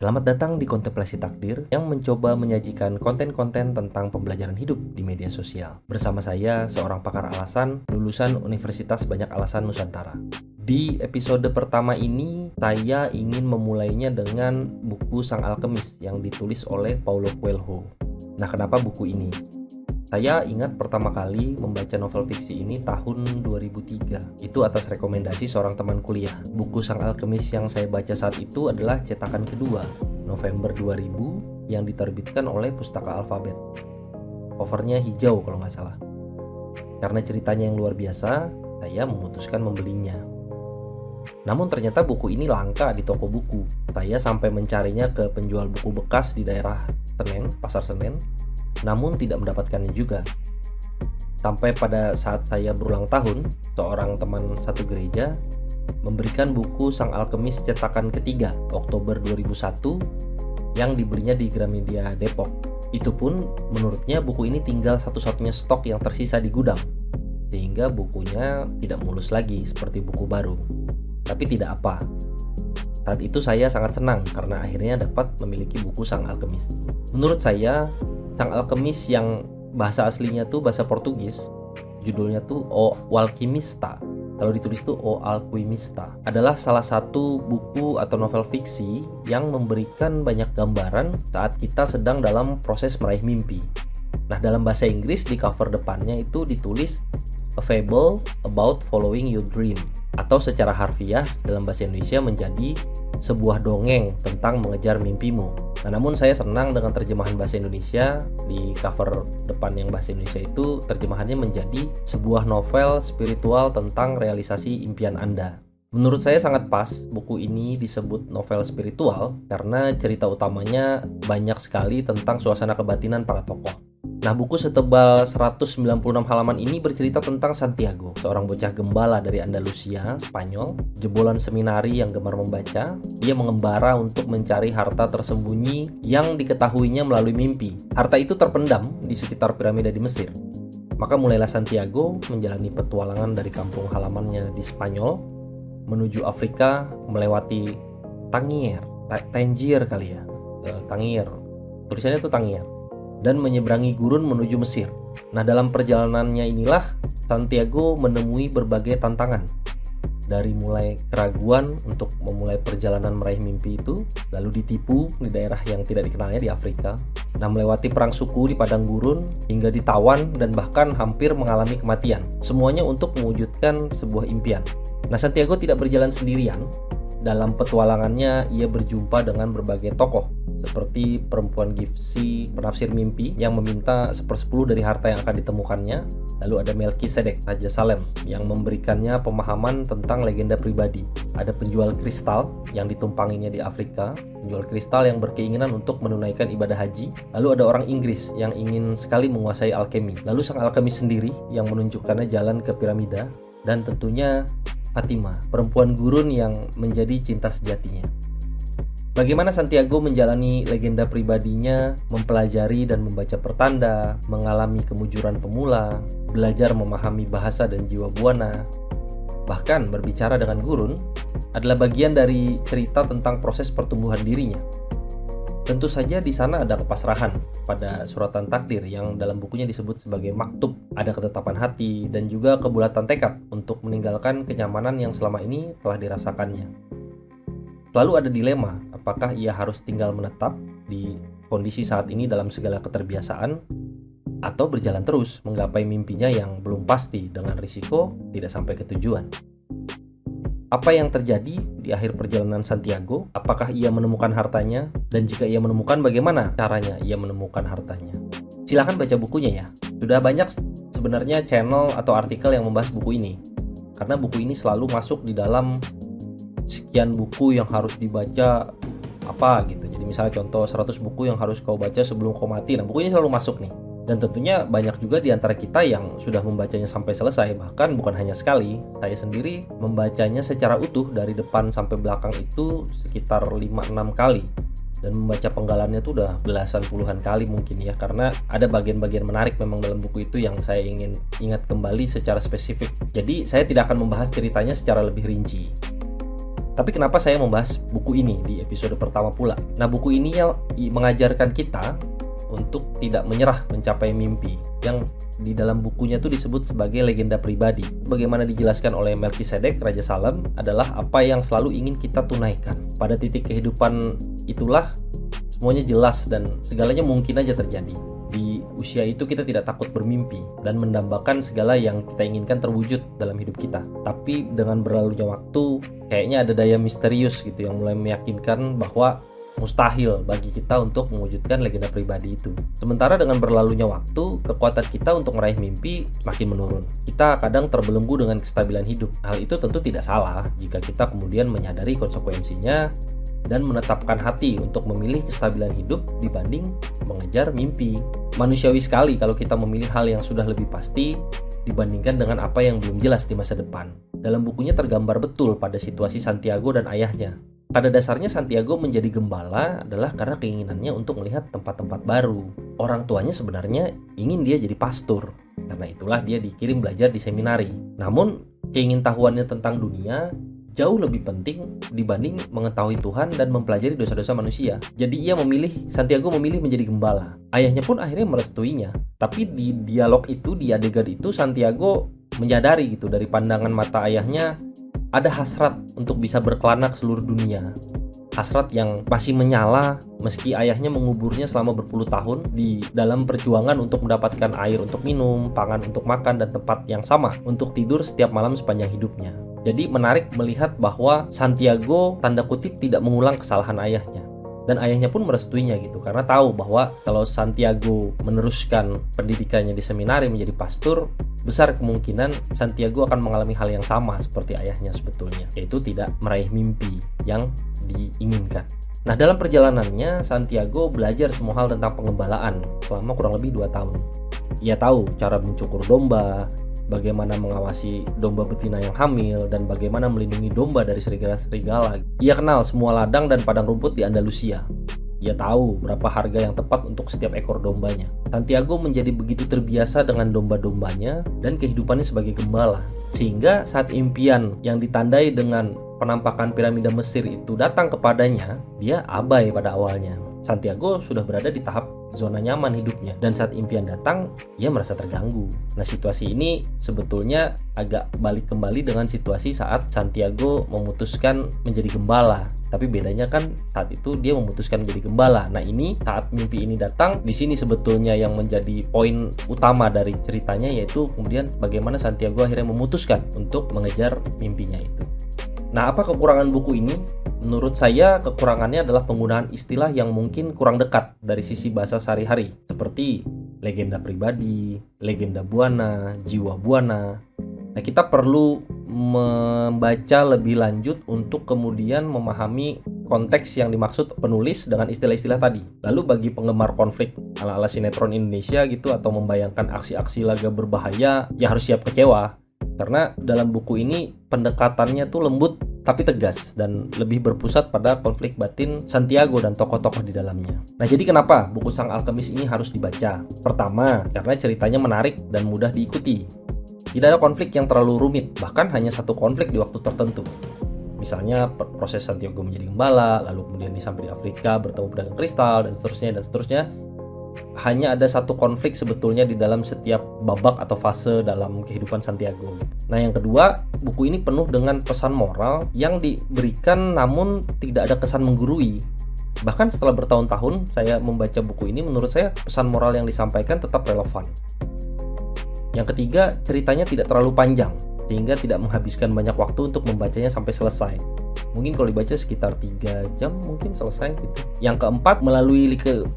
Selamat datang di Kontemplasi Takdir yang mencoba menyajikan konten-konten tentang pembelajaran hidup di media sosial. Bersama saya, seorang pakar alasan, lulusan Universitas Banyak Alasan Nusantara. Di episode pertama ini, saya ingin memulainya dengan buku Sang Alkemis yang ditulis oleh Paulo Coelho. Nah, kenapa buku ini? Saya ingat pertama kali membaca novel fiksi ini tahun 2003. Itu atas rekomendasi seorang teman kuliah. Buku Sang Alkemis yang saya baca saat itu adalah cetakan kedua, November 2000, yang diterbitkan oleh Pustaka Alfabet. Covernya hijau kalau nggak salah. Karena ceritanya yang luar biasa, saya memutuskan membelinya. Namun ternyata buku ini langka di toko buku. Saya sampai mencarinya ke penjual buku bekas di daerah Senen, Pasar Senen, namun tidak mendapatkannya juga. Sampai pada saat saya berulang tahun, seorang teman satu gereja memberikan buku Sang Alkemis cetakan ketiga, Oktober 2001, yang dibelinya di Gramedia Depok. Itu pun menurutnya buku ini tinggal satu-satunya stok yang tersisa di gudang, sehingga bukunya tidak mulus lagi seperti buku baru. Tapi tidak apa. Saat itu saya sangat senang karena akhirnya dapat memiliki buku Sang Alkemis. Menurut saya, Sang Alkemis yang bahasa aslinya tuh bahasa Portugis, judulnya tuh O Alquimista. Kalau ditulis tuh O Alquimista, adalah salah satu buku atau novel fiksi yang memberikan banyak gambaran saat kita sedang dalam proses meraih mimpi. Nah, dalam bahasa Inggris di cover depannya itu ditulis A Fable About Following Your Dream, atau secara harfiah dalam bahasa Indonesia menjadi sebuah dongeng tentang mengejar mimpimu. Nah, namun saya senang dengan terjemahan bahasa Indonesia. Di cover depan yang bahasa Indonesia itu terjemahannya menjadi sebuah novel spiritual tentang realisasi impian Anda. Menurut saya sangat pas buku ini disebut novel spiritual karena cerita utamanya banyak sekali tentang suasana kebatinan para tokoh. Nah, buku setebal 196 halaman ini bercerita tentang Santiago, seorang bocah gembala dari Andalusia, Spanyol, jebolan seminari yang gemar membaca. Dia mengembara untuk mencari harta tersembunyi yang diketahuinya melalui mimpi. Harta itu terpendam di sekitar piramida di Mesir. Maka mulailah Santiago menjalani petualangan dari kampung halamannya di Spanyol menuju Afrika, melewati Tangier kali ya, Tangier. Tulisannya itu Tangier. Dan menyeberangi gurun menuju Mesir. Nah, dalam perjalanannya inilah Santiago menemui berbagai tantangan. Dari mulai keraguan untuk memulai perjalanan meraih mimpi itu, lalu ditipu di daerah yang tidak dikenalnya di Afrika. Nah, melewati perang suku di padang gurun, hingga ditawan dan bahkan hampir mengalami kematian. Semuanya untuk mewujudkan sebuah impian. Nah, Santiago tidak berjalan sendirian. Dalam petualangannya, ia berjumpa dengan berbagai tokoh, seperti perempuan Gipsy, penafsir mimpi yang meminta 1/10 dari harta yang akan ditemukannya. Lalu ada Melkisedek, Raja Salem, yang memberikannya pemahaman tentang legenda pribadi. Ada penjual kristal yang ditumpanginya di Afrika, penjual kristal yang berkeinginan untuk menunaikan ibadah haji. Lalu ada orang Inggris yang ingin sekali menguasai alkemi. Lalu Sang Alkemis sendiri yang menunjukkannya jalan ke piramida. Dan tentunya Fatima, perempuan gurun yang menjadi cinta sejatinya. Bagaimana Santiago menjalani legenda pribadinya, mempelajari dan membaca pertanda, mengalami kemujuran pemula, belajar memahami bahasa dan jiwa buana, bahkan berbicara dengan gurun, adalah bagian dari cerita tentang proses pertumbuhan dirinya. Tentu saja di sana ada kepasrahan pada suratan takdir yang dalam bukunya disebut sebagai maktub. Ada ketetapan hati dan juga kebulatan tekad untuk meninggalkan kenyamanan yang selama ini telah dirasakannya. Selalu ada dilema, apakah ia harus tinggal menetap di kondisi saat ini dalam segala keterbiasaan, atau berjalan terus menggapai mimpinya yang belum pasti dengan risiko tidak sampai ke tujuan. Apa yang terjadi di akhir perjalanan Santiago? Apakah ia menemukan hartanya? Dan jika ia menemukan, bagaimana caranya ia menemukan hartanya? Silahkan baca bukunya ya. Sudah banyak sebenarnya channel atau artikel yang membahas buku ini. Karena buku ini selalu masuk di dalam sekian buku yang harus dibaca apa gitu. Jadi misalnya contoh 100 buku yang harus kau baca sebelum kau mati. Nah, buku ini selalu masuk nih. Dan tentunya banyak juga di antara kita yang sudah membacanya sampai selesai. Bahkan bukan hanya sekali, saya sendiri membacanya secara utuh dari depan sampai belakang itu sekitar 5-6 kali. Dan membaca penggalannya itu udah belasan puluhan kali mungkin ya. Karena ada bagian-bagian menarik memang dalam buku itu yang saya ingin ingat kembali secara spesifik. Jadi saya tidak akan membahas ceritanya secara lebih rinci. Tapi kenapa saya membahas buku ini di episode pertama pula? Nah, buku ini yang mengajarkan kita untuk tidak menyerah mencapai mimpi, yang di dalam bukunya itu disebut sebagai legenda pribadi. Bagaimana dijelaskan oleh Melkisedek, Raja Salem, adalah apa yang selalu ingin kita tunaikan. Pada titik kehidupan itulah semuanya jelas dan segalanya mungkin aja terjadi. Di usia itu kita tidak takut bermimpi dan mendambakan segala yang kita inginkan terwujud dalam hidup kita. Tapi dengan berlalunya waktu, kayaknya ada daya misterius gitu yang mulai meyakinkan bahwa mustahil bagi kita untuk mewujudkan legenda pribadi itu. Sementara dengan berlalunya waktu, kekuatan kita untuk meraih mimpi makin menurun. Kita kadang terbelenggu dengan kestabilan hidup. Hal itu tentu tidak salah jika kita kemudian menyadari konsekuensinya dan menetapkan hati untuk memilih kestabilan hidup dibanding mengejar mimpi. Manusiawi sekali kalau kita memilih hal yang sudah lebih pasti dibandingkan dengan apa yang belum jelas di masa depan. Dalam bukunya tergambar betul pada situasi Santiago dan ayahnya. Pada dasarnya Santiago menjadi gembala adalah karena keinginannya untuk melihat tempat-tempat baru. Orang tuanya sebenarnya ingin dia jadi pastor. Karena itulah dia dikirim belajar di seminari. Namun, keingintahuannya tentang dunia jauh lebih penting dibanding mengetahui Tuhan dan mempelajari dosa-dosa manusia. Jadi Santiago memilih menjadi gembala. Ayahnya pun akhirnya merestuinya. Tapi di dialog itu, di adegan itu, Santiago menyadari gitu dari pandangan mata ayahnya ada hasrat untuk bisa berkelana ke seluruh dunia. Hasrat yang masih menyala meski ayahnya menguburnya selama berpuluh tahun di dalam perjuangan untuk mendapatkan air untuk minum, pangan untuk makan, dan tempat yang sama untuk tidur setiap malam sepanjang hidupnya. Jadi menarik melihat bahwa Santiago tanda kutip tidak mengulang kesalahan ayahnya. Dan ayahnya pun merestuinya gitu, karena tahu bahwa kalau Santiago meneruskan pendidikannya di seminari menjadi pastor, besar kemungkinan Santiago akan mengalami hal yang sama seperti ayahnya sebetulnya, yaitu tidak meraih mimpi yang diinginkan. Nah, dalam perjalanannya Santiago belajar semua hal tentang pengembalaan selama kurang lebih 2 tahun. Ia tahu cara mencukur domba, bagaimana mengawasi domba betina yang hamil, dan bagaimana melindungi domba dari serigala-serigala. Ia kenal semua ladang dan padang rumput di Andalusia. Ia tahu berapa harga yang tepat untuk setiap ekor dombanya. Santiago menjadi begitu terbiasa dengan domba-dombanya dan kehidupannya sebagai gembala, sehingga saat impian yang ditandai dengan penampakan piramida Mesir itu datang kepadanya, dia abai pada awalnya. Santiago sudah berada di tahap zona nyaman hidupnya, dan saat impian datang, ia merasa terganggu. Nah, situasi ini sebetulnya agak balik kembali dengan situasi saat Santiago memutuskan menjadi gembala. Tapi bedanya kan saat itu dia memutuskan menjadi gembala. Nah, ini saat mimpi ini datang, di sini sebetulnya yang menjadi poin utama dari ceritanya, yaitu kemudian bagaimana Santiago akhirnya memutuskan untuk mengejar mimpinya itu. Nah, apa kekurangan buku ini? Menurut saya, kekurangannya adalah penggunaan istilah yang mungkin kurang dekat dari sisi bahasa sehari-hari, seperti legenda pribadi, legenda buana, jiwa buana. Nah, kita perlu membaca lebih lanjut untuk kemudian memahami konteks yang dimaksud penulis dengan istilah-istilah tadi. Lalu bagi penggemar konflik ala-ala sinetron Indonesia gitu, atau membayangkan aksi-aksi laga berbahaya, ya harus siap kecewa. Karena dalam buku ini pendekatannya tuh lembut tapi tegas dan lebih berpusat pada konflik batin Santiago dan tokoh-tokoh di dalamnya. Nah, jadi kenapa buku Sang Alkemis ini harus dibaca? Pertama, karena ceritanya menarik dan mudah diikuti. Tidak ada konflik yang terlalu rumit, bahkan hanya satu konflik di waktu tertentu. Misalnya proses Santiago menjadi gembala, lalu kemudian dia sampai di Afrika bertemu pedagang kristal, dan seterusnya. Hanya ada satu konflik sebetulnya di dalam setiap babak atau fase dalam kehidupan Santiago. Nah, yang kedua, buku ini penuh dengan pesan moral yang diberikan namun tidak ada kesan menggurui. Bahkan setelah bertahun-tahun saya membaca buku ini, menurut saya pesan moral yang disampaikan tetap relevan. Yang ketiga, ceritanya tidak terlalu panjang, sehingga tidak menghabiskan banyak waktu untuk membacanya sampai selesai. Mungkin kalau dibaca sekitar 3 jam mungkin selesai gitu. Yang keempat, melalui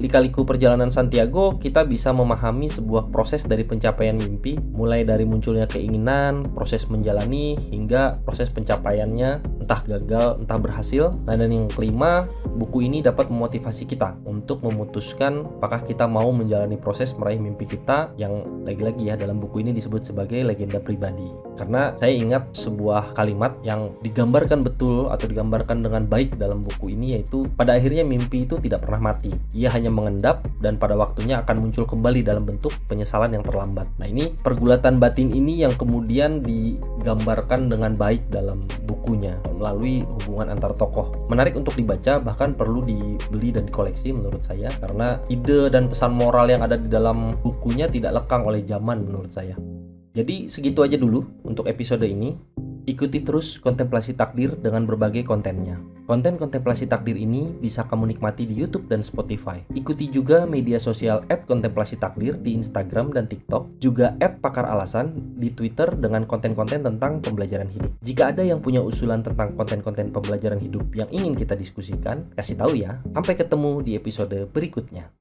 lika-liku perjalanan Santiago, kita bisa memahami sebuah proses dari pencapaian mimpi, mulai dari munculnya keinginan, proses menjalani, hingga proses pencapaiannya, entah gagal, entah berhasil. Nah, dan yang kelima, buku ini dapat memotivasi kita untuk memutuskan apakah kita mau menjalani proses meraih mimpi kita, yang lagi-lagi ya dalam buku ini disebut sebagai legenda pribadi. Karena saya ingat sebuah kalimat yang digambarkan betul atau digambarkan dengan baik dalam buku ini, yaitu pada akhirnya mimpi itu tidak pernah mati. Ia hanya mengendap dan pada waktunya akan muncul kembali dalam bentuk penyesalan yang terlambat. Nah, ini pergulatan batin ini yang kemudian digambarkan dengan baik dalam bukunya. melalui hubungan antar tokoh. Menarik untuk dibaca, bahkan perlu dibeli dan dikoleksi menurut saya, karena ide dan pesan moral yang ada di dalam bukunya tidak lekang oleh zaman menurut saya. Jadi segitu aja dulu untuk episode ini. Ikuti terus Kontemplasi Takdir dengan berbagai kontennya. Konten Kontemplasi Takdir ini bisa kamu nikmati di YouTube dan Spotify. Ikuti juga media sosial @kontemplasitakdir di Instagram dan TikTok, juga @pakaralasan di Twitter dengan konten-konten tentang pembelajaran hidup. Jika ada yang punya usulan tentang konten-konten pembelajaran hidup yang ingin kita diskusikan, kasih tahu ya. Sampai ketemu di episode berikutnya.